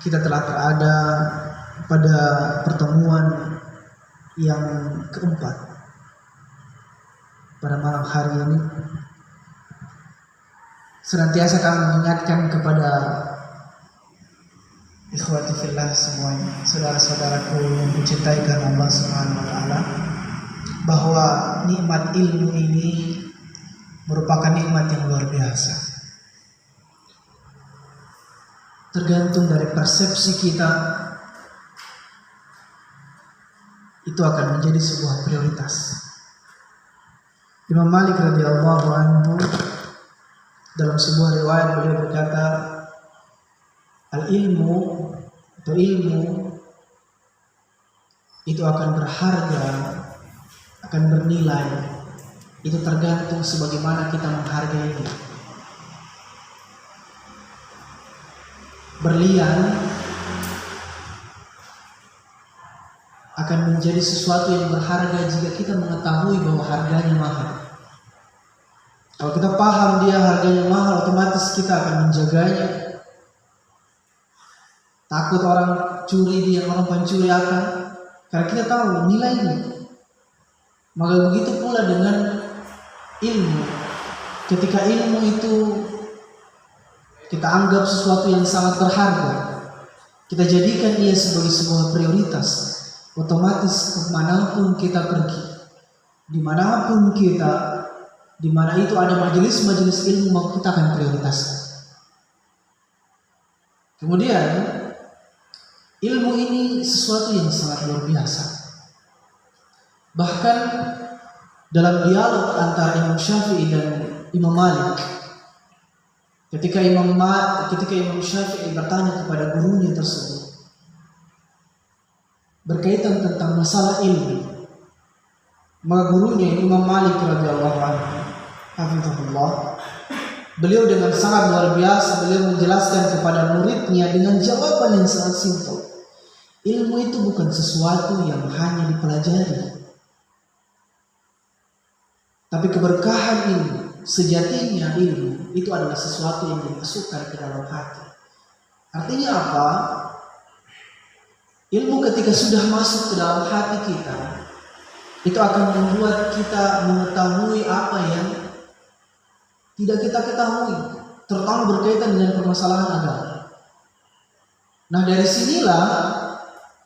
kita telah berada pada pertemuan yang keempat pada malam hari ini. Senantiasa kami mengingatkan kepada ikhwati fillah semuanya, saudara-saudaraku yang dicintai karena Allah Subhanahu wa taala, bahwa nikmat ilmu ini merupakan nikmat yang luar biasa. Tergantung dari persepsi kita, itu akan menjadi sebuah prioritas. Imam Malik radhiyallahu anhu dalam sebuah riwayat beliau berkata, al-ilmu atau ilmu itu akan berharga, akan bernilai. Itu tergantung sebagaimana kita menghargainya. Berlian akan menjadi sesuatu yang berharga jika kita mengetahui bahwa harganya mahal. Kalau kita paham dia harganya mahal, otomatis kita akan menjaganya. Takut orang curi dia, orang pencuri akan, karena kita tahu nilainya. Maka begitu pula dengan ilmu. Ketika ilmu itu kita anggap sesuatu yang sangat berharga, kita jadikan ia sebagai sebuah prioritas, otomatis kemanapun kita pergi, dimanapun kita, dimana itu ada majelis-majelis ilmu, maka kita akan prioritaskan. Kemudian ilmu ini sesuatu yang sangat luar biasa. Bahkan dalam dialog antara Imam Syafi'i dan Imam Malik, ketika Imam Syafi'i bertanya kepada gurunya tersebut berkaitan tentang masalah ilmu, maka gurunya Imam Malik radhiyallahu anhu, hafizahullah, beliau dengan sangat luar biasa beliau menjelaskan kepada muridnya dengan jawaban yang sangat simpel. Ilmu itu bukan sesuatu yang hanya dipelajari, tapi keberkahan ilmu, sejatinya ilmu itu adalah sesuatu yang dimasukkan ke dalam hati. Artinya apa? Ilmu ketika sudah masuk ke dalam hati kita, itu akan membuat kita mengetahui apa yang tidak kita ketahui, terutama berkaitan dengan permasalahan agama. Nah, dari sinilah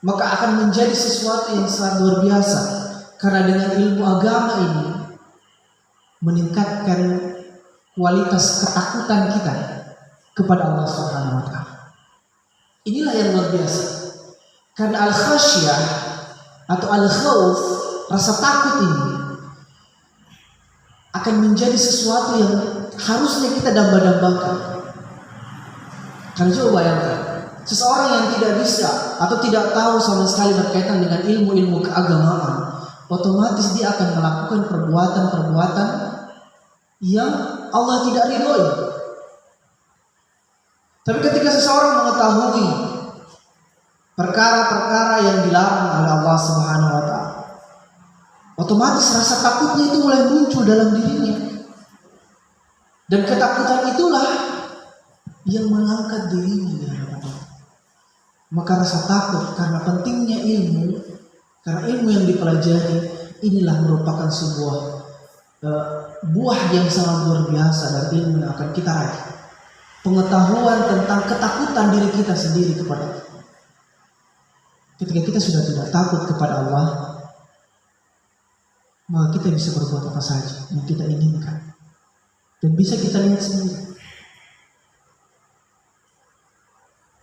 maka akan menjadi sesuatu yang sangat luar biasa, karena dengan ilmu agama ini meningkatkan kualitas ketakutan kita kepada Allah Subhanahu wa taala. Inilah yang luar biasa. Karena al-khasyah atau al-khauf, rasa takut ini akan menjadi sesuatu yang harusnya kita damba-dambakan. Karena coba bayangkan, seseorang yang tidak bisa atau tidak tahu sama sekali berkaitan dengan ilmu-ilmu keagamaan, otomatis dia akan melakukan perbuatan-perbuatan yang Allah tidak ridhoi. Tapi ketika seseorang mengetahui perkara-perkara yang dilarang oleh Allah Subhanahu wa taala, otomatis rasa takutnya itu mulai muncul dalam dirinya. Dan ketakutan itulah yang mengangkat dirinya di hadapan Allah. Maka rasa takut karena pentingnya ilmu, karena ilmu yang dipelajari, inilah merupakan sebuah buah yang sangat luar biasa dari ilmu yang akan kita raih. Pengetahuan tentang ketakutan diri kita sendiri kepada Allah. Ketika kita sudah tidak takut kepada Allah, maka kita bisa berbuat apa saja yang kita inginkan. Dan bisa kita lihat sendiri.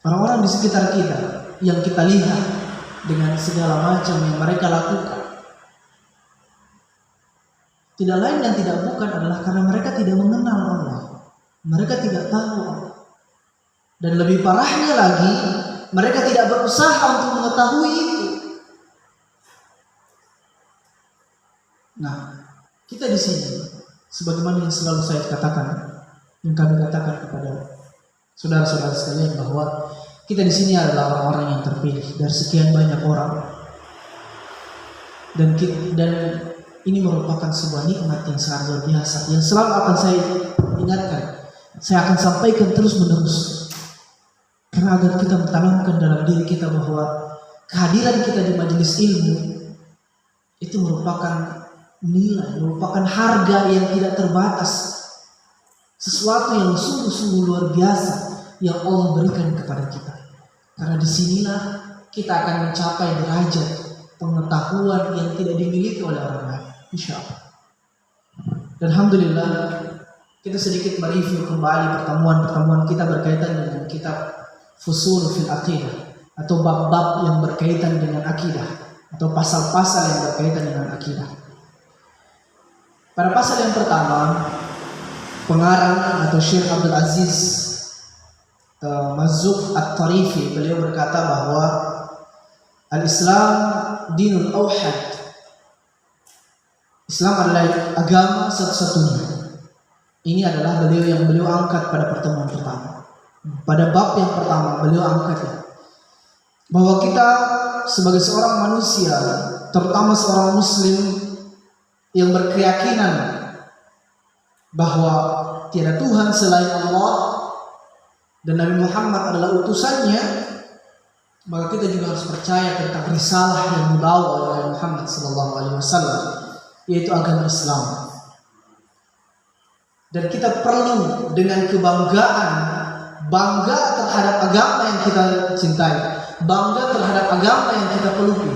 Orang-orang di sekitar kita yang kita lihat dengan segala macam yang mereka lakukan, tidak lain dan tidak bukan adalah karena mereka tidak mengenal Allah. Mereka tidak tahu Allah. Dan lebih parahnya lagi, mereka tidak berusaha untuk mengetahui itu. Nah, kita di sini, sebagaimana yang selalu saya katakan, yang kami katakan kepada saudara-saudara sekalian, bahwa kita di sini adalah orang-orang yang terpilih dari sekian banyak orang, dan ini merupakan sebuah nikmat yang sangat luar biasa yang selalu akan saya ingatkan, saya akan sampaikan terus menerus. Karena agar kita mentanamkan dalam diri kita bahwa kehadiran kita di majelis ilmu itu merupakan nilai, merupakan harga yang tidak terbatas, sesuatu yang sungguh-sungguh luar biasa yang Allah berikan kepada kita. Karena disinilah kita akan mencapai derajat pengetahuan yang tidak dimiliki oleh orang lain, insya Allah. Dan alhamdulillah kita sedikit mereview kembali pertemuan-pertemuan kita berkaitan dengan kitab Fusul fil Aqidah, atau bab-bab yang berkaitan dengan akidah, atau pasal-pasal yang berkaitan dengan akidah. Pada pasal yang pertama, pengarang atau Syekh Abdul Aziz Mazzuq At-Tarifi, beliau berkata bahwa Al-Islam dinul awhad, Islam adalah agama satu-satunya. Ini adalah beliau angkat pada pertemuan pertama. Pada bab yang pertama beliau angkat bahwa kita sebagai seorang manusia, terutama seorang muslim yang berkeyakinan bahwa tiada Tuhan selain Allah dan Nabi Muhammad adalah utusannya, maka kita juga harus percaya tentang risalah yang dibawa oleh Nabi Muhammad SAW, yaitu agama Islam. Dan kita perlu dengan kebanggaan, bangga terhadap agama yang kita cintai, bangga terhadap agama yang kita peluki.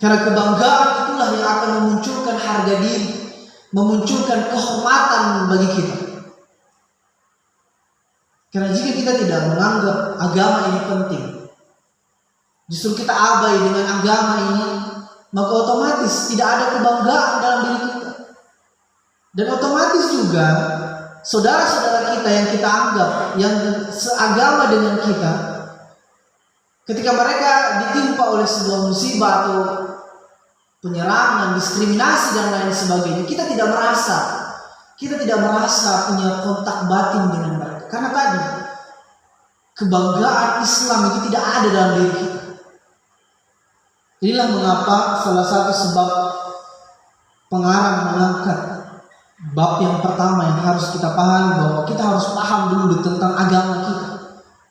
Karena kebanggaan itulah yang akan memunculkan harga diri, memunculkan kehormatan bagi kita. Karena jika kita tidak menganggap agama ini penting, justru kita abai dengan agama ini, maka otomatis tidak ada kebanggaan dalam diri kita. Dan otomatis juga saudara-saudara kita yang kita anggap yang seagama dengan kita, ketika mereka ditimpa oleh sebuah musibah atau penyerangan, diskriminasi dan lain sebagainya, kita tidak merasa punya kontak batin dengan mereka. Karena tadi kebanggaan Islam itu tidak ada dalam diri kita. Inilah mengapa salah satu sebab pengarang mengangkat bab yang pertama yang harus kita pahami, bahwa kita harus paham dulu tentang agama kita.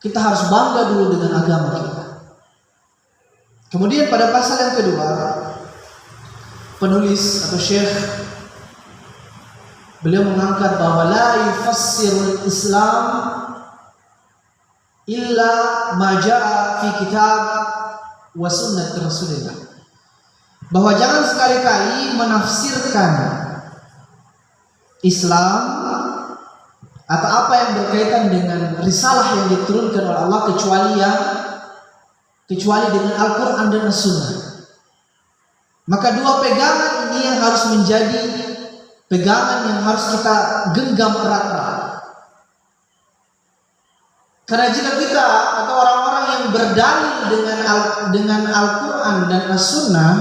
Kita harus bangga dulu dengan agama kita. Kemudian pada pasal yang kedua, penulis atau syekh beliau mengangkat bahwa la yufassirul Islam illa ma jaa fi kitab wa sunnat Rasulullah. Bahwa jangan sekali-kali menafsirkan Islam atau apa yang berkaitan dengan risalah yang diturunkan oleh Allah kecuali dengan Al-Quran dan As-Sunnah. Maka dua pegangan ini yang harus menjadi pegangan yang harus kita genggam erat-erat. Karena jika kita atau orang-orang yang berdalil dengan Al-Quran dan As-Sunnah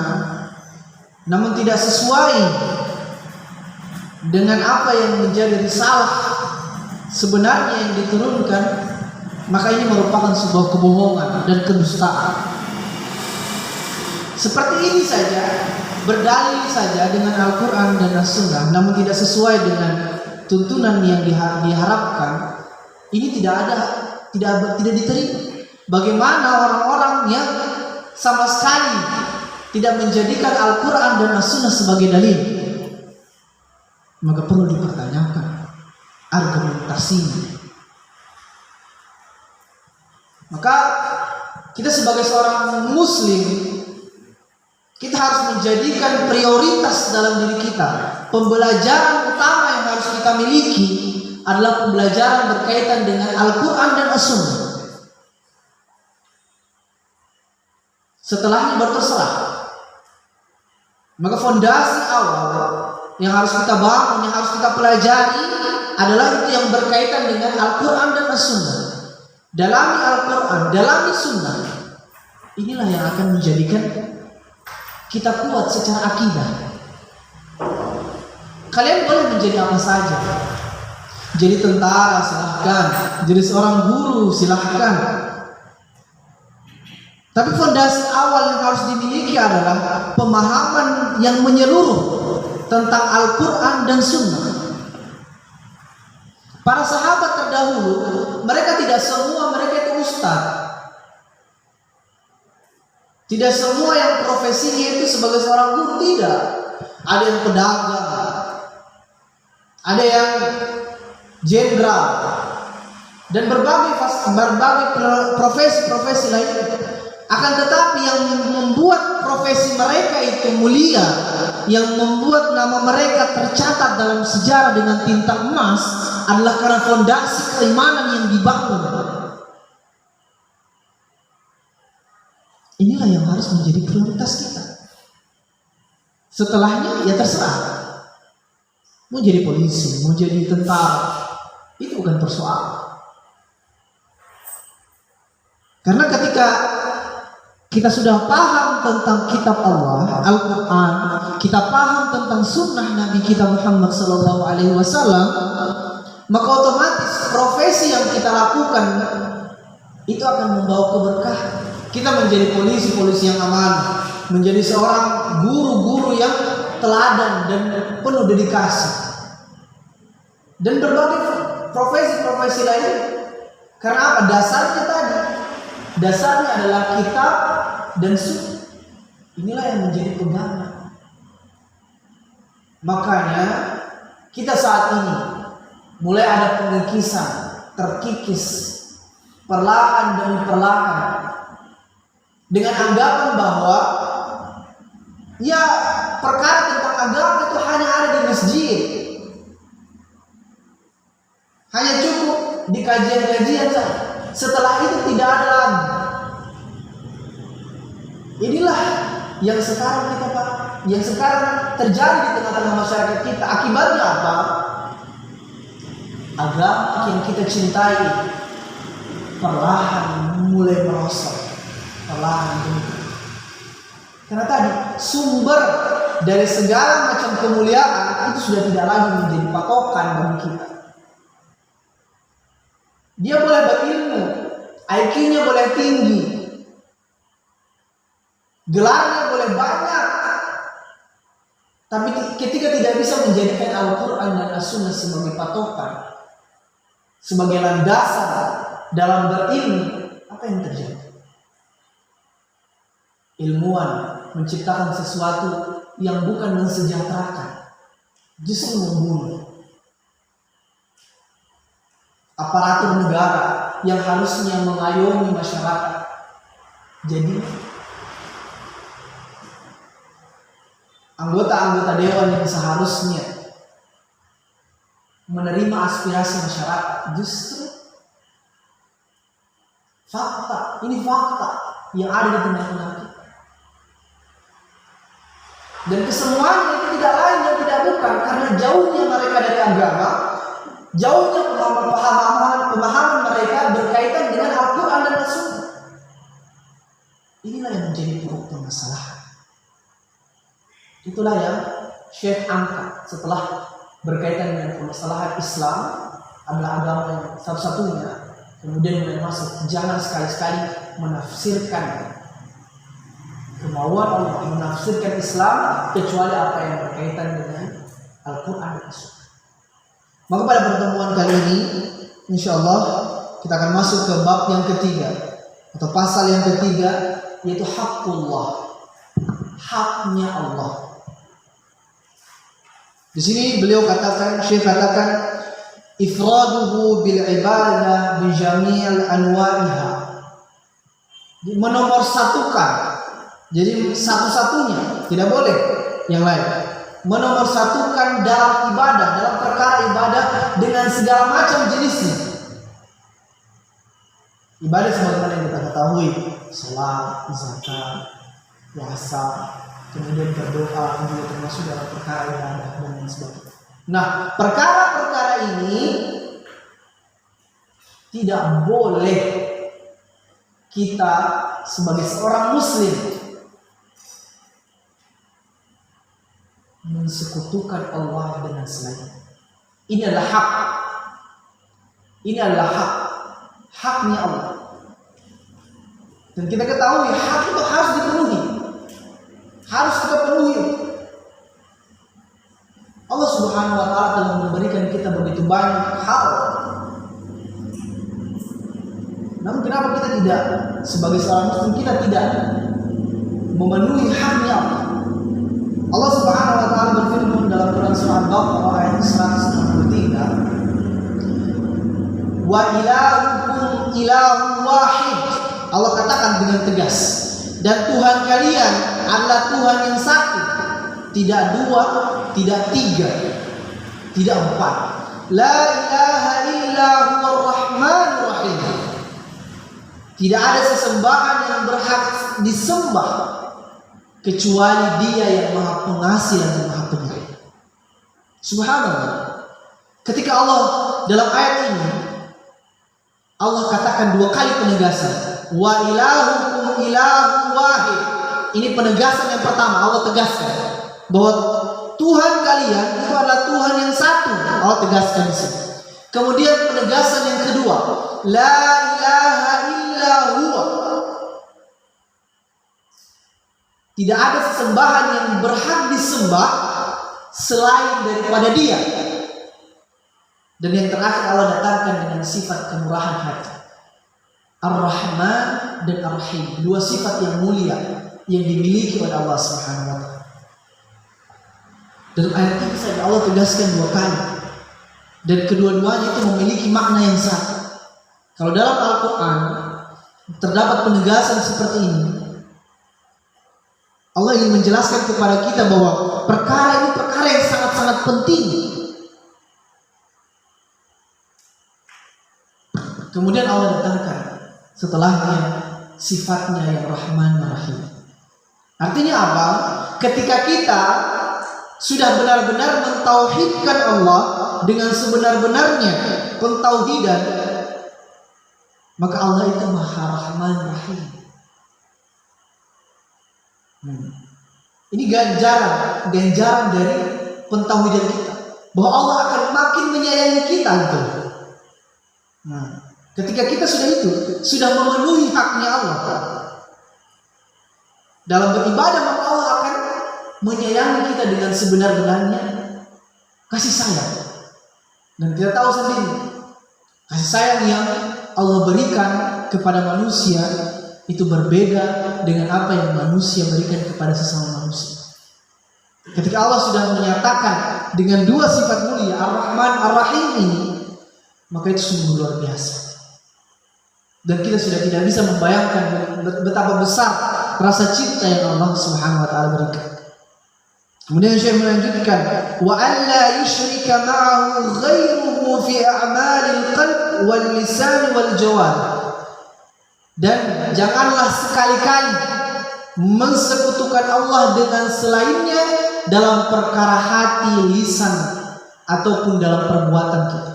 namun tidak sesuai dengan apa yang menjadi risalah sebenarnya yang diturunkan, maka ini merupakan sebuah kebohongan dan kedustaan. Seperti ini saja, berdalil saja dengan Al-Quran dan As-Sunnah namun tidak sesuai dengan tuntunan yang diharapkan, ini tidak diterima. Bagaimana orang-orang yang sama sekali tidak menjadikan Al-Quran dan As-Sunnah sebagai dalil? Maka perlu dipertanyakan argumentasinya. Maka kita sebagai seorang muslim, kita harus menjadikan prioritas dalam diri kita, pembelajaran utama yang harus kita miliki adalah pembelajaran berkaitan dengan Al-Quran dan As-Sunnah. Setelahnya berterserah. Maka fondasi awal yang harus kita bangun, yang harus kita pelajari adalah itu yang berkaitan dengan Al-Quran dan As-Sunnah. Dalami Al-Quran, dalami Sunnah. Inilah yang akan menjadikan kita kuat secara akidah. Kalian boleh menjadi apa saja. Jadi tentara silahkan, jadi seorang guru silahkan. Tapi fondasi awal yang harus dimiliki adalah pemahaman yang menyeluruh tentang Al-Quran dan Sunnah. Para sahabat terdahulu, mereka tidak semua mereka itu ustaz. Tidak semua yang profesinya itu sebagai seorang guru, tidak. Ada yang pedagang, ada yang jenderal, dan berbagai profesi lainnya. Akan tetapi yang membuat profesi mereka itu mulia, yang membuat nama mereka tercatat dalam sejarah dengan tinta emas adalah karena fondasi keimanan yang dibangun. Inilah yang harus menjadi prioritas kita. Setelahnya ya terserah. Mau jadi polisi, mau jadi tentara, itu bukan persoalan. Karena ketika kita sudah paham tentang kitab Allah, Al-Quran, kita paham tentang sunnah Nabi kita Muhammad SAW, maka otomatis profesi yang kita lakukan itu akan membawa keberkahan. Kita menjadi polisi yang aman, menjadi seorang guru yang teladan dan penuh dedikasi, dan berbagai profesi lain. Karena apa? Dasarnya adalah kitab dan sunnah. Inilah yang menjadi pegangan. Makanya kita saat ini mulai ada pengikisan, terkikis perlahan demi perlahan, dengan anggapan bahwa ya perkara tentang agama itu hanya ada di masjid, hanya cukup di kajian-kajian saja. Setelah itu tidak ada lagi. Inilah yang sekarang kita Pak, yang sekarang terjadi di tengah-tengah masyarakat kita. Akibatnya apa? Agama yang kita cintai perlahan mulai merosot, perlahan demi. Karena tadi sumber dari segala macam kemuliaan itu sudah tidak lagi menjadi patokan bagi kita. Dia boleh berilmu, IQ-nya boleh tinggi, gelarnya boleh banyak, tapi ketika tidak bisa menjadikan Al-Quran dan As-Sunnah sebagai patokan, sebagai landasan dalam berilmu, apa yang terjadi? Ilmuwan menciptakan sesuatu yang bukan mensejahterakan, justru membunuh. Aparatur negara yang harusnya mengayomi masyarakat, jadi anggota-anggota dewan yang seharusnya menerima aspirasi masyarakat, justru fakta, ini fakta yang ada di tengah-tengah kita. Dan kesemuanya itu tidak lain dan tidak bukan karena jauhnya mereka dari agama, jauhnya pemahaman mereka berkaitan dengan Al-Quran dan As-Sunnah. Inilah yang menjadi pokok permasalahan. Itulah yang Syekh angkat setelah berkaitan dengan permasalahan Islam adalah agama yang satu-satunya. Kemudian mulai masuk, jangan sekali-sekali menafsirkan kemauan Allah, menafsirkan Islam kecuali apa yang berkaitan dengan Al-Quran dan As-Sunnah. Maka pada pertemuan kali ini, insyaallah kita akan masuk ke bab yang ketiga atau pasal yang ketiga, yaitu haqqullah, haknya Allah. Di sini beliau katakan, Syekh katakan, ifraduhu bil ibadah bi jami'il anwa'iha. Menomorsatukan, jadi satu-satunya, tidak boleh yang lain. Menomorsatukan dalam ibadah, dalam perkara ibadah dengan segala macam jenisnya. Ibadah sebagaimana yang kita ketahui, salat, zakat, puasa, kemudian berdoa juga termasuk dalam perkara ibadah dan lain sebagainya. Nah, perkara-perkara ini tidak boleh kita sebagai seorang muslim mensekutukan Allah dengan selain. Ini adalah hak. Ini adalah hak. Haknya Allah. Dan kita ketahui hak itu harus dipenuhi. Harus kita penuhi. Allah Subhanahu wa taala telah memberikan kita begitu banyak hal Namun kenapa kita tidak, sebagai seorang muslim, kita tidak memenuhi haknya Allah? Allah Subhanahu wa taala berfirman dalam Quran surah Al-Baqarah ayat 163, "Wa ilahukum ilahun wahid." Allah katakan dengan tegas, dan Tuhan kalian adalah Tuhan yang satu, tidak dua, tidak tiga, tidak empat. La ilaha illa huwar rahmanur rahim. Tidak ada sesembahan yang berhak disembah kecuali Dia yang Maha Pengasih dan Maha Penyayang. Subhanallah. Ketika Allah dalam ayat ini Allah katakan dua kali penegasan, wa ilahukum ilahun wahid. Ini penegasan yang pertama, Allah tegaskan bahwa Tuhan kalian itu adalah Tuhan yang satu. Allah tegaskan di sini. Kemudian penegasan yang kedua, la ilaha illa huwa. Tidak ada sesembahan yang berhak disembah selain daripada Dia. Dan yang terakhir Allah datangkan dengan sifat kemurahan hati, Ar-Rahman dan Ar-Rahim, dua sifat yang mulia yang dimiliki oleh Allah Subhanahu wa taala. Dalam ayat ini saja Allah tegaskan dua kali, dan kedua-duanya itu memiliki makna yang sama. Kalau dalam Al-Quran terdapat penegasan seperti ini, Allah ingin menjelaskan kepada kita bahwa perkara ini perkara yang sangat-sangat penting. Kemudian Allah datangkan setelahnya sifatnya yang Rahman Rahim. Artinya apa? Ketika kita sudah benar-benar mentauhidkan Allah dengan sebenar-benarnya pentauhidan, maka Allah itu Maha Rahman Rahim. Ini ganjaran dari pentauhidan kita, bahwa Allah akan makin menyayangi kita gitu. Ketika kita sudah memenuhi haknya Allah dalam beribadah, maka Allah akan menyayangi kita dengan sebenar-benarnya kasih sayang. Dan kita tahu sendiri, kasih sayang yang Allah berikan kepada manusia itu berbeda dengan apa yang manusia berikan kepada sesama manusia. Ketika Allah sudah menyatakan dengan dua sifat mulia, Ar-Rahman Ar-Rahim ini, maka itu sungguh luar biasa. Dan kita sudah tidak bisa membayangkan betapa besar rasa cinta yang Allah Subhanahu wa taala berikan. Kemudian Syekh melanjutkan, wa alla yusyrika ma'ahu ghairuhu fi a'malil qalb wal lisan wal jawarih. Dan janganlah sekali-kali mensekutukan Allah dengan selainnya dalam perkara hati, lisan, ataupun dalam perbuatan kita.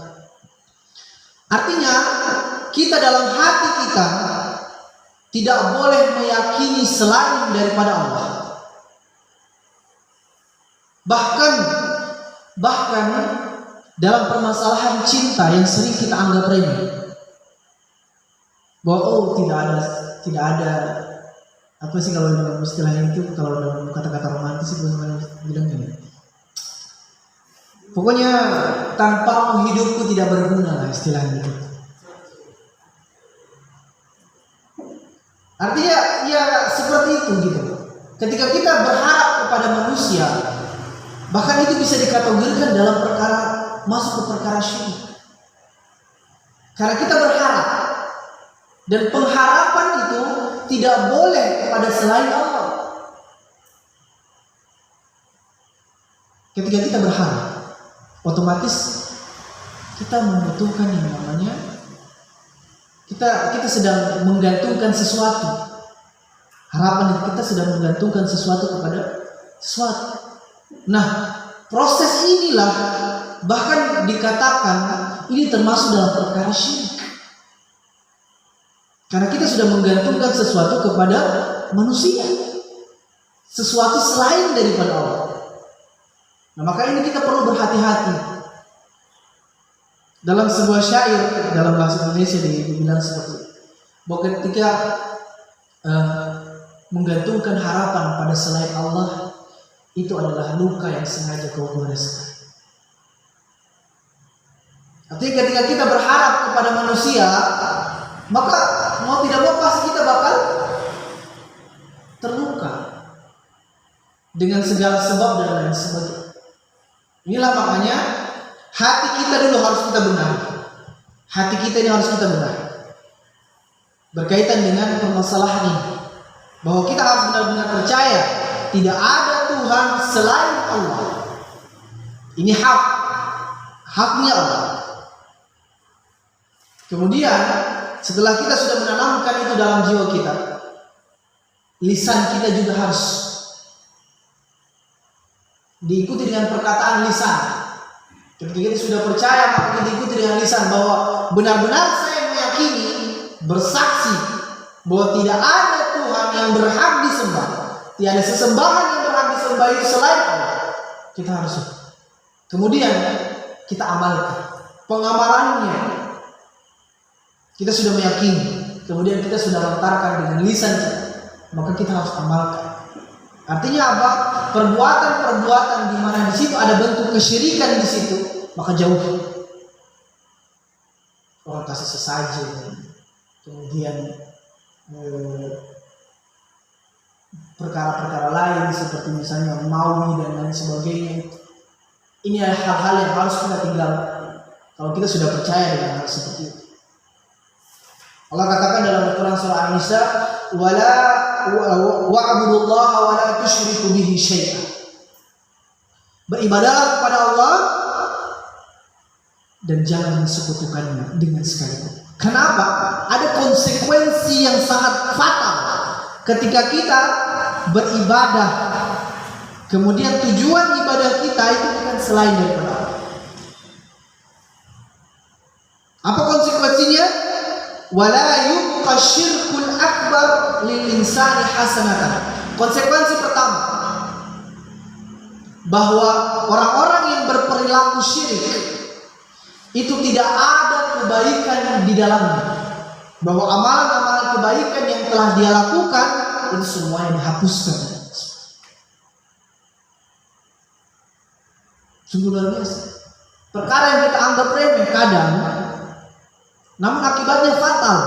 Artinya, kita dalam hati kita tidak boleh meyakini selain daripada Allah. Bahkan dalam permasalahan cinta yang sering kita anggap remeh, bahwa tidak ada apa sih kalau dalam istilahnya itu, kalau dalam kata-kata romantis itu bilang gini, pokoknya tanpa hidupku tidak berguna lah istilahnya itu. Artinya ya seperti itu gitu. Ketika kita berharap kepada manusia, bahkan itu bisa dikategorikan dalam perkara masuk ke perkara syirik. Karena kita berharap, dan pengharapan itu tidak boleh kepada selain Allah. Ketika kita berharap, otomatis kita membutuhkan yang namanya kita sedang menggantungkan sesuatu. Harapan kita sedang menggantungkan sesuatu kepada sesuatu. Nah, proses inilah bahkan dikatakan ini termasuk dalam perkara syirik. Karena kita sudah menggantungkan sesuatu kepada manusia, sesuatu selain daripada Allah. Nah, maka ini kita perlu berhati-hati. Dalam sebuah syair dalam bahasa Indonesia dibilang seperti bahwa ketika menggantungkan harapan pada selain Allah, itu adalah luka yang sengaja kau goreskan. Artinya ketika kita berharap kepada manusia, maka mau tidak mau pasti kita bakal terluka dengan segala sebab dan lain sebagainya. Inilah makanya hati kita dulu harus kita benahi. Hati kita ini harus kita benahi berkaitan dengan permasalahan ini, bahwa kita harus benar-benar percaya tidak ada Tuhan selain Allah. Ini haknya Allah. Kemudian setelah kita sudah menanamkan itu dalam jiwa kita, lisan kita juga harus diikuti dengan perkataan lisan. Ketika kita sudah percaya, maka kita diikuti dengan lisan bahwa benar-benar saya meyakini, bersaksi bahwa tidak ada Tuhan yang berhak disembah, tiada sesembahan yang berhak disembah itu selain Allah. Kita harus. Kemudian kita amalkan. Pengamalannya kita sudah meyakini, kemudian kita sudah lontarkan dengan lisan kita, maka kita harus amalkan. Artinya apa? Perbuatan-perbuatan di mana di situ ada bentuk kesyirikan di situ, maka jauh. Orang kasih sesajen, kemudian perkara-perkara lain seperti misalnya maui dan lain sebagainya. Ini adalah hal-hal yang harus kita tinggalkan kalau kita sudah percaya dengan hal seperti itu. Allah katakan dalam Al-Quran surah An-Nisa, wa'budullaha wa la tusyriku bihi syai'an. Beribadahlah kepada Allah dan jangan mensekutukannya dengan sekali-kali. Kenapa? Ada konsekuensi yang sangat fatal ketika kita beribadah, kemudian tujuan ibadah kita itu bukan selain daripada Allah. Apa konsekuensinya? Wala yubqa syirkul akbar lil insani hasanatan. Konsekuensi pertama, bahwa orang-orang yang berperilaku syirik itu tidak ada kebaikan di dalamnya. Bahwa amalan-amalan kebaikan yang telah dia lakukan itu semuanya dihapuskan. Sungguh luar biasa. Perkara yang kita anggap remeh kadang, namun akibatnya fatal.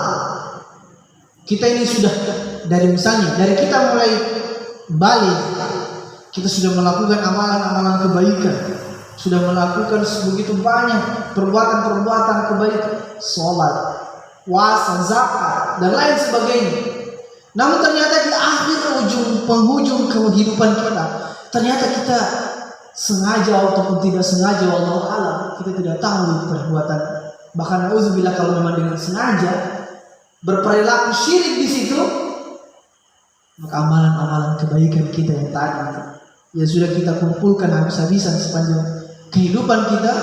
Kita ini sudah dari kita mulai balik, kita sudah melakukan amalan-amalan kebaikan, sudah melakukan begitu banyak perbuatan-perbuatan kebaikan, sholat, puasa, zakat, dan lain sebagainya. Namun ternyata di akhir penghujung kehidupan kita, ternyata kita sengaja ataupun tidak sengaja, wallahu a'lam, kita tidak tahu perbuatan. Bahkan auzubillah, kalau memang dengan sengaja berperilaku syirik di situ, maka amalan-amalan kebaikan kita yang tadi yang sudah kita kumpulkan habis-habisan sepanjang kehidupan kita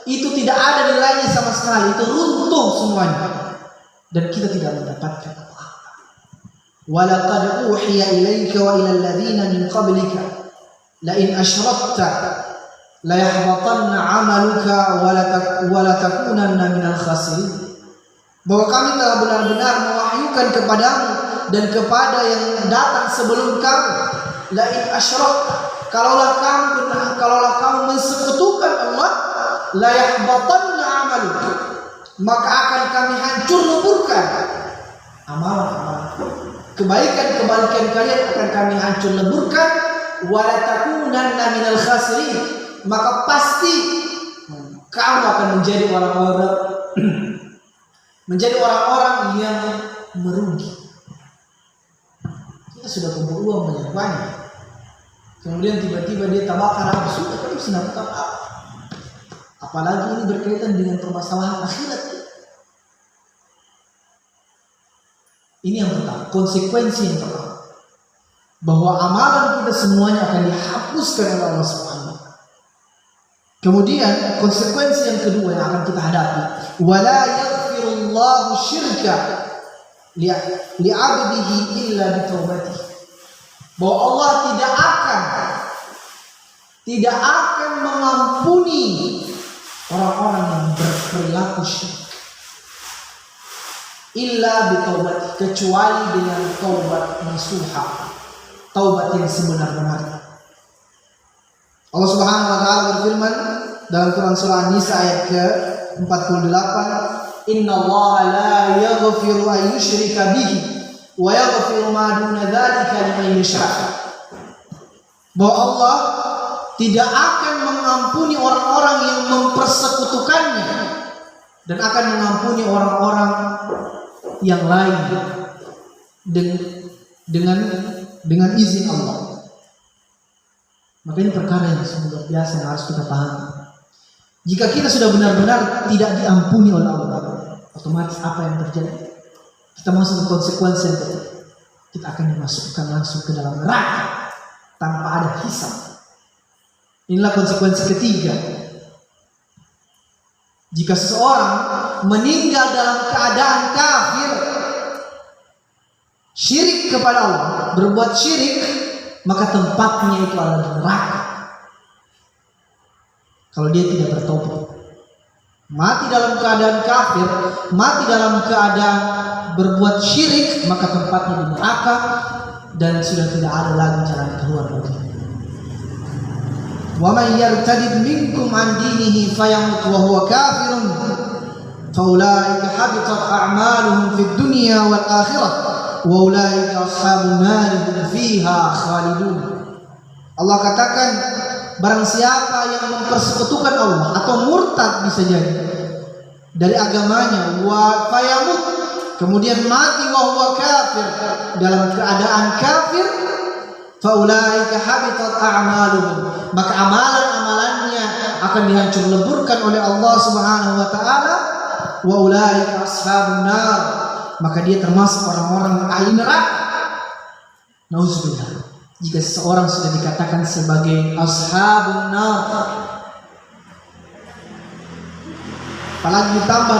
itu tidak ada nilainya sama sekali, itu runtuh semuanya dan kita tidak mendapatkan apa-apa. Walaqad uhiya ilaika wa ilal ladzina min qablika la in asyrakta la yahbatanna 'amaluka wa la takunanna minal khasirin. Bahwa kami telah benar-benar mewahyukan kepadamu dan kepada yang datang sebelum kamu, la in asyrakta, kalaulah kamu mensekutukan Allah, la yahbatanna 'amaluka, maka akan kami hancur leburkan amalan-amalan kebaikan kalian akan kami hancur leburkan, wa la takunanna minal khasirin, maka pasti kamu akan menjadi orang-orang yang merugi. Kita sudah kumpul uang banyak, kemudian tiba-tiba dia tabakar habis, sudah kan bisa dapat apa? Apalagi ini berkaitan dengan permasalahan akhirat. Ini yang pertama, konsekuensi yang pertama, bahwa amalan kita semuanya akan dihapuskan oleh Allah Subhanahu wa taala. Kemudian konsekuensi yang kedua yang akan kita hadapi, wala yaghfirullahu syirka li'abdihi illa bitaubatihi. Bahwa Allah tidak akan mengampuni orang-orang yang berperilaku syirik illa bitaubatihi, kecuali dengan taubat nasuha, taubat yang sebenar-benarnya. Allah Subhanahu wa taala berfirman dalam Quran surah An-Nisa ayat ke-48, Innallaha la yaghfiru an yushrika bihi wa yaghfiru ma duna dzalika liman yasha. Bahwa Allah tidak akan mengampuni orang-orang yang mempersekutukannya dan akan mengampuni orang-orang yang lain dengan izin Allah. Maka ini perkara yang sangat biasa yang harus kita pahami. Jika kita sudah benar-benar tidak diampuni oleh Allah, otomatis apa yang terjadi? Kita masuk ke konsekuensi yang ketiga. Kita akan dimasukkan langsung ke dalam neraka tanpa ada hisab. Inilah konsekuensi ketiga. Jika seseorang meninggal dalam keadaan kafir, syirik kepada Allah, berbuat syirik, maka tempatnya itu adalah neraka. Kalau dia tidak bertobat, mati dalam keadaan kafir, mati dalam keadaan berbuat syirik, maka tempatnya di neraka dan sudah tidak ada lagi jalan keluar baginya. Wa man yartadid minkum an dinihi fayamut wa huwa kafirun faulaika habitat a'maluhum fid dunya wal akhirah wa ulaika ashabun nar hum fiha khalidun. Allah katakan, barang siapa yang mempersekutukan Allah atau murtad bisa jadi dari agamanya, wa fayamut, kemudian mati wa huwa kafir, dalam keadaan kafir, faulaika habitat a'maluhum, maka amalan-amalannya akan dihancur leburkan oleh Allah Subhanahu wa taala, wa ulaika ashabun nar, maka dia termasuk orang-orang ahli neraka. Nauzubillah. Jika seseorang sudah dikatakan sebagai ashabun nar, apalagi ditambah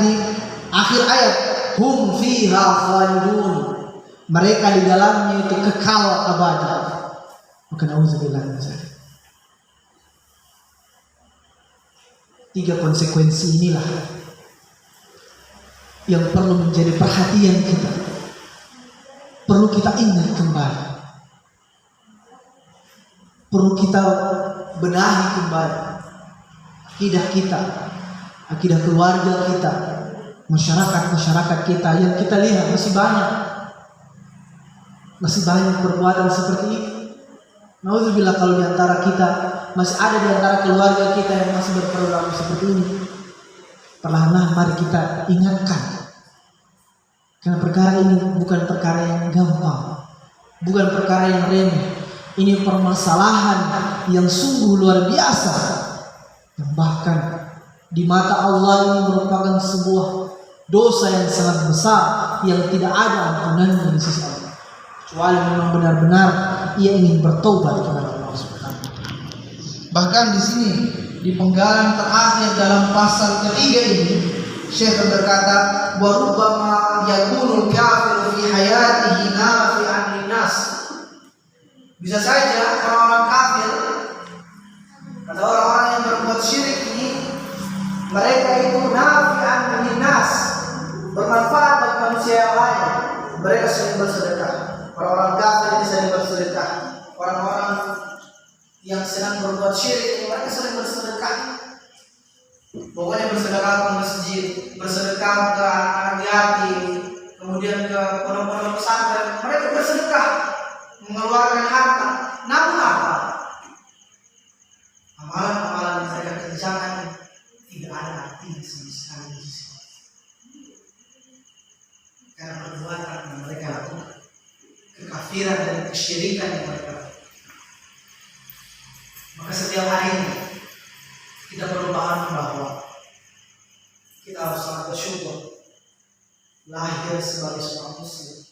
di akhir ayat, hum fiha khalidun, mereka di dalamnya itu kekal abadi, maka nauzubillah min dzalik. Tiga konsekuensi inilah yang perlu menjadi perhatian kita, perlu kita ingat kembali, perlu kita benahi kembali akidah kita, akidah keluarga kita, masyarakat kita yang kita lihat masih banyak perbuatan seperti itu. Nauzubillah, kalau di antara kita masih ada di antara keluarga kita yang masih berperilaku seperti ini, perlahan-lahan mari kita ingatkan. Karena perkara ini bukan perkara yang gampang, bukan perkara yang remeh. Ini permasalahan yang sungguh luar biasa, yang bahkan di mata Allah ini merupakan sebuah dosa yang sangat besar yang tidak ada ampunannya di sisi Allah, kecuali memang benar-benar ia ingin bertobat kepada Allah Subhanahu. Bahkan di sini di penggalan terakhir dalam pasal ketiga ini, Syekh berkata, wa rubbama yakunul kafiru fi hayatihi nafi'an linnas. Bisa saja orang-orang kafir atau orang-orang yang berbuat syirik ini, mereka itu nafi'an linnas, bermanfaat bagi manusia yang lain. Mereka sering bersedekah. Orang-orang kafir ini sering bersedekah. Orang-orang yang sedang berbuat syirik ini, mereka sering bersedekah. Pokoknya bersedekah ke masjid, bersedekah ke anak yatim, kemudian ke pondok-pondok pesantren, mereka bersedekah, mengeluarkan harta. Namun apa? Amalan-amalan yang mereka kerjakan tidak ada artinya sama sekali di sini. Karena perbuatan yang mereka lakukan, kekafiran dan kesyirikan yang mereka lakukan. Maka setiap hari ini kita perlu paham bahwa kita harus sangat bersyukur lahir sebagai seorang muslim.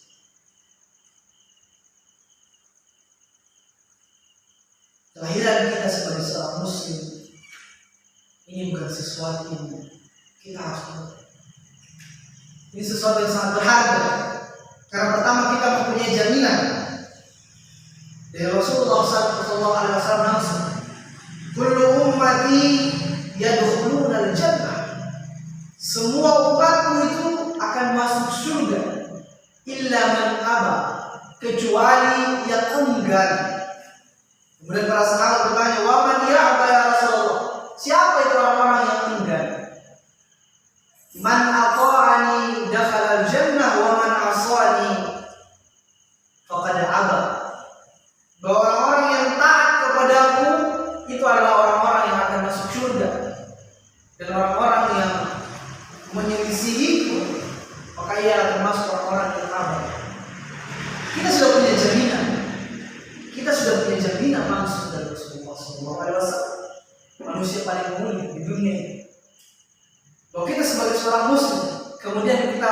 Kelahiran kita sebagai seorang muslim ini bukan sesuatu yang kita harus tahu. Ini sesuatu yang sangat berharga. Karena pertama kita mempunyai jaminan dari Rasulullah SAW langsung, kullu ummati yadkhuluna al-jannah. Semua umatku itu akan masuk surga, illa man aba, kecuali yang enggan. Kemudian para sahabat bertanya, wa man ya'ba ya Rasulullah? Siapa itu orang-orang yang enggan? Man manusia paling mulia di dunia ini. Kalau kita sebagai seorang muslim, kemudian kita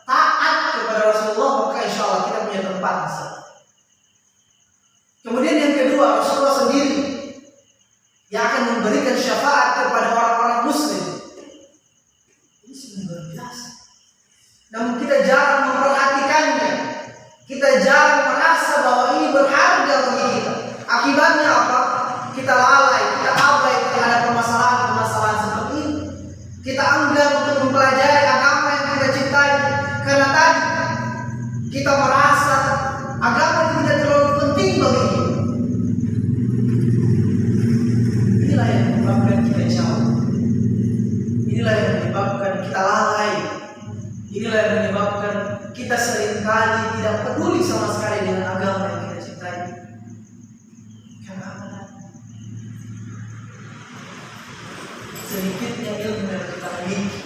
taat kepada Rasulullah, maka insya Allah kita punya tempat di sana. Kemudian yang kedua, Rasulullah sendiri yang akan memberikan syafaat kepada orang-orang muslim. Ini sudah luar biasa. Namun kita jarang memperhatikannya. Kita jarang merasa bahwa ini berharga bagi kita. Akibatnya apa? Kita lalai, kita abai terhadap permasalahan-permasalahan seperti ini. Kita enggan untuk mempelajari agama yang kita cintai. Karena tadi kita merasa agama itu tidak terlalu penting bagi kita. Inilah yang menyebabkan kita jauh. Inilah yang menyebabkan kita lalai. Inilah yang menyebabkan kita seringkali tidak peduli sama sekali dengan agama yang kita cintai. Karena apa? Sedikitnya ilmu yang kita miliki,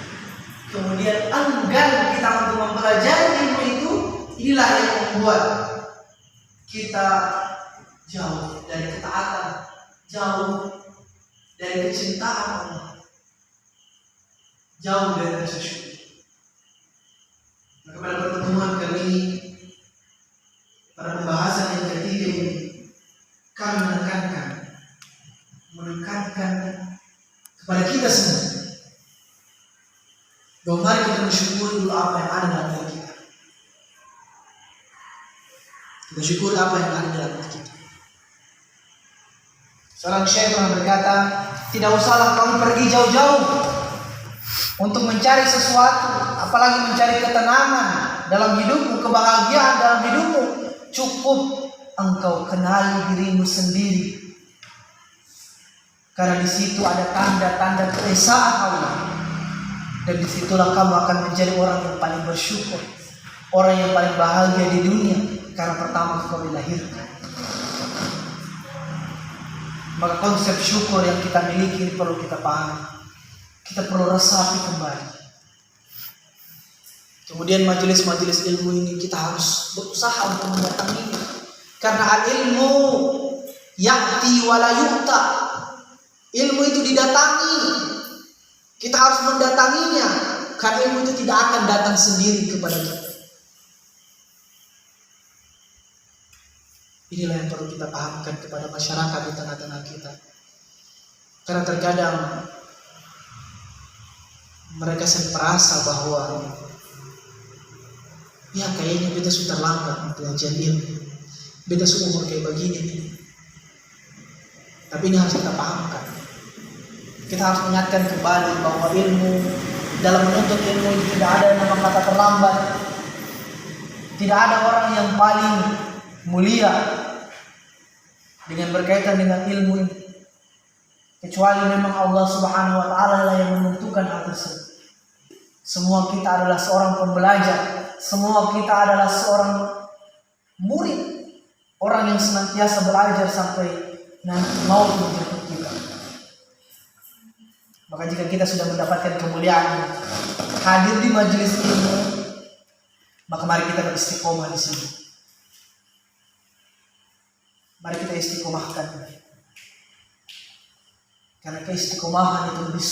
kemudian enggan kita untuk mempelajari ilmu itu, inilah yang membuat kita jauh dari ketaatan, jauh dari kecintaan Allah, jauh dari rasa syukur. Maka pada pertemuan kali ini, pada pembahasan yang ketiga ini, kami menekankan kepada kita semua bahwa mari kita bersyukur dulu apa yang ada dalam diri kita. Kita syukur apa yang ada dalam diri kita. Seorang syekh pernah berkata, tidak usahlah kamu pergi jauh-jauh untuk mencari sesuatu, apalagi mencari ketenangan dalam hidupmu, kebahagiaan dalam hidupmu. Cukup engkau kenali dirimu sendiri. Karena di situ ada tanda-tanda keesaan Allah. Dan disitulah kamu akan menjadi orang yang paling bersyukur, orang yang paling bahagia di dunia. Karena pertama kau dilahirkan. Maka konsep syukur yang kita miliki ini perlu kita pahami. Kita perlu resapi kembali. Kemudian majelis-majelis ilmu ini kita harus berusaha untuk mendatanginya. Karena ilmu ya'ti wa la yu'ta. Ilmu itu didatangi. Kita harus mendatanginya. Karena ilmu itu tidak akan datang sendiri kepada kita. Inilah yang perlu kita pahamkan kepada masyarakat di tengah-tengah kita. Karena terkadang mereka sering merasa bahwa ya kayaknya beta sudah terlambat belajar ilmu. Beta sudah umur kayak begini nih. Tapi ini harus kita pahamkan. Kita harus mengingatkan kembali bahwa ilmu, dalam menuntut ilmu tidak ada nama kata terlambat. Tidak ada orang yang paling mulia dengan berkaitan dengan ilmu ini, kecuali memang Allah Subhanahu wa Ta'ala lah yang menentukan hal tersebut. Semua kita adalah seorang pembelajar, semua kita adalah seorang murid, orang yang senantiasa belajar sampai nanti maut menjemput kita. Maka jika kita sudah mendapatkan kemuliaan hadir di majelis ilmu, maka mari kita beristiqomah di sini. Mari kita istiqomahkan. Karena keistiqomahan itu lebih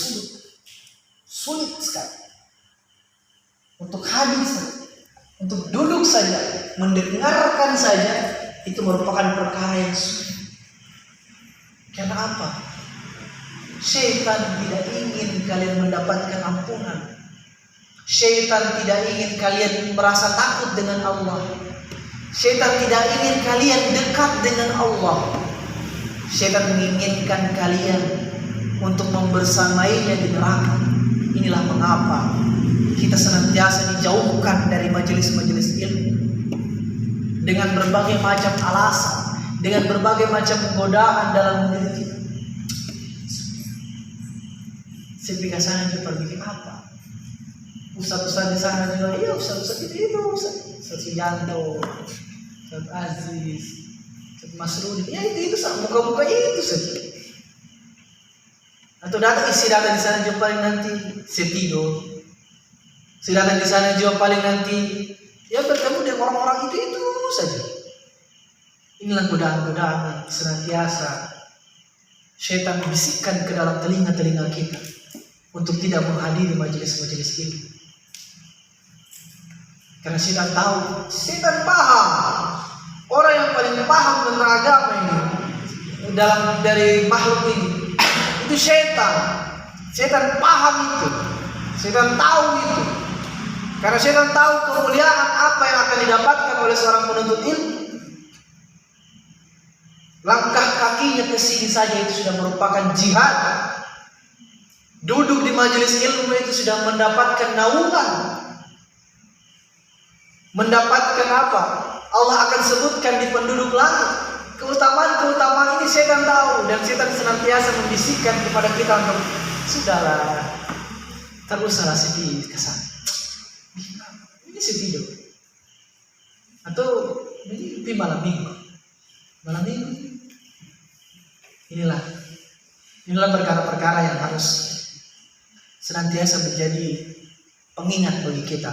sulit sekali. Untuk hadir saja, untuk duduk saja, mendengarkan saja, itu merupakan perkara yang sulit. Karena apa? Syaitan tidak ingin kalian mendapatkan ampunan. Syaitan tidak ingin kalian merasa takut dengan Allah. Syaitan tidak ingin kalian dekat dengan Allah. Syaitan menginginkan kalian untuk membersamainya di neraka. Inilah mengapa kita senantiasa dijauhkan dari majelis-majelis ilmu dengan berbagai macam alasan, dengan berbagai macam godaan dalam diri kita. Sepika sana juga bikin apa? Ustaz-ustaz di sana juga, iya ustaz-ustaz itu Ustaz Sujanto, Ustaz Aziz, Ustaz Masrudi, ya itu sama muka-muka itu saja. Atau datang isi datang di sana juga paling nanti setido, si datang di sana juga paling nanti ya bertemu dengan orang-orang itu saja. Inilah godaan-godaan yang senantiasa Syaitan membisikkan ke dalam telinga-telinga kita untuk tidak menghadiri majelis-majelis ini. Karena syaitan tahu, syaitan paham. Orang yang paling paham tentang agama ini dari makhluk ini itu syaitan. Syaitan paham itu. Syaitan tahu itu. Karena syaitan tahu kemuliaan apa yang akan didapatkan oleh seorang penuntut ilmu. Langkah kakinya ke sini saja itu sudah merupakan jihad. Duduk di majelis ilmu itu sudah mendapatkan naungan. Mendapatkan apa? Allah akan sebutkan di penduduk langit. Keutamaan-keutamaan ini syaitan tahu. Dan syaitan senantiasa membisikkan kepada kita untuk sudahlah, tak usahlah sedih kesana. Ini setidur. Atau ini malam minggu. Malam minggu. Inilah perkara-perkara yang harus senantiasa menjadi pengingat bagi kita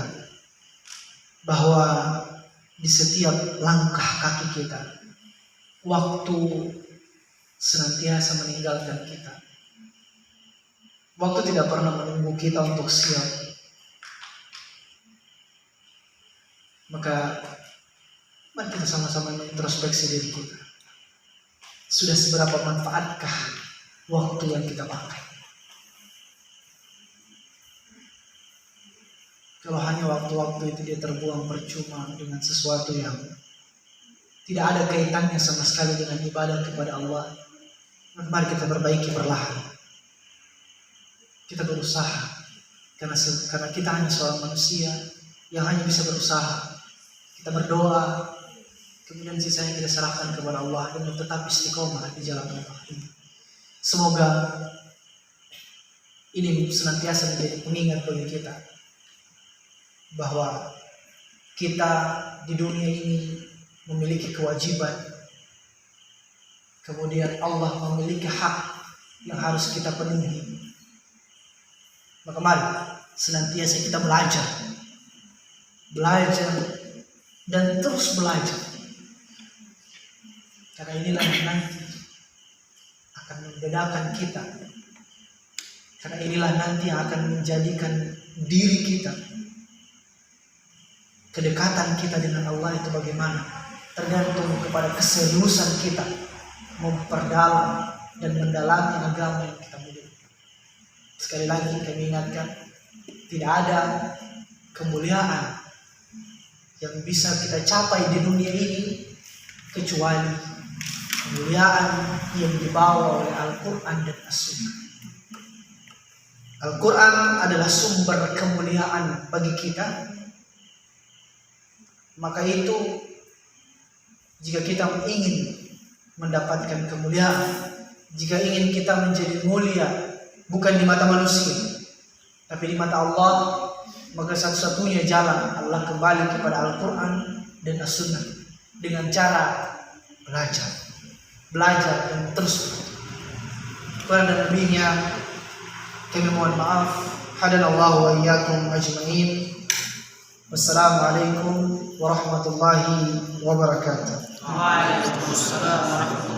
bahwa di setiap langkah kaki kita waktu senantiasa meninggalkan kita. Waktu tidak pernah menunggu kita untuk siap. Maka mari kita sama-sama introspeksi diri kita. Sudah seberapa manfaatkah waktu yang kita pakai? Kalau hanya waktu-waktu itu dia terbuang percuma dengan sesuatu yang tidak ada kaitannya sama sekali dengan ibadah kepada Allah, mari kita perbaiki perlahan. Kita berusaha karena kita hanya seorang manusia yang hanya bisa berusaha. Kita berdoa, kemudian sisanya kita serahkan kepada Allah dan tetap istiqomah di jalan Allah ini. Semoga ini senantiasa menjadi pengingat bagi kita bahwa kita di dunia ini memiliki kewajiban, kemudian Allah memiliki hak yang harus kita penuhi. Maka mari senantiasa kita belajar dan terus belajar. Karena inilah yang nanti akan membedakan kita. Karena inilah nanti yang akan menjadikan diri kita, kedekatan kita dengan Allah itu bagaimana, tergantung kepada keseriusan kita memperdalam dan mendalami agama yang kita miliki. Sekali lagi kami ingatkan, tidak ada kemuliaan yang bisa kita capai di dunia ini kecuali kemuliaan yang dibawa oleh Al-Quran dan As-Sunnah. Al-Quran adalah sumber kemuliaan bagi kita. Maka itu, jika kita ingin mendapatkan kemuliaan, jika ingin kita menjadi mulia bukan di mata manusia tapi di mata Allah, maka satu-satunya jalan Allah kembali kepada Al-Quran dan As-Sunnah dengan cara belajar dan terus Quran dan Nabi-Nya. Kami mohon maaf. Hadanallahu wa iyyakum ajma'in. Wassalamualaikum warahmatullahi wabarakatuh. Waalaikumsalam warahmatullahi wabarakatuh.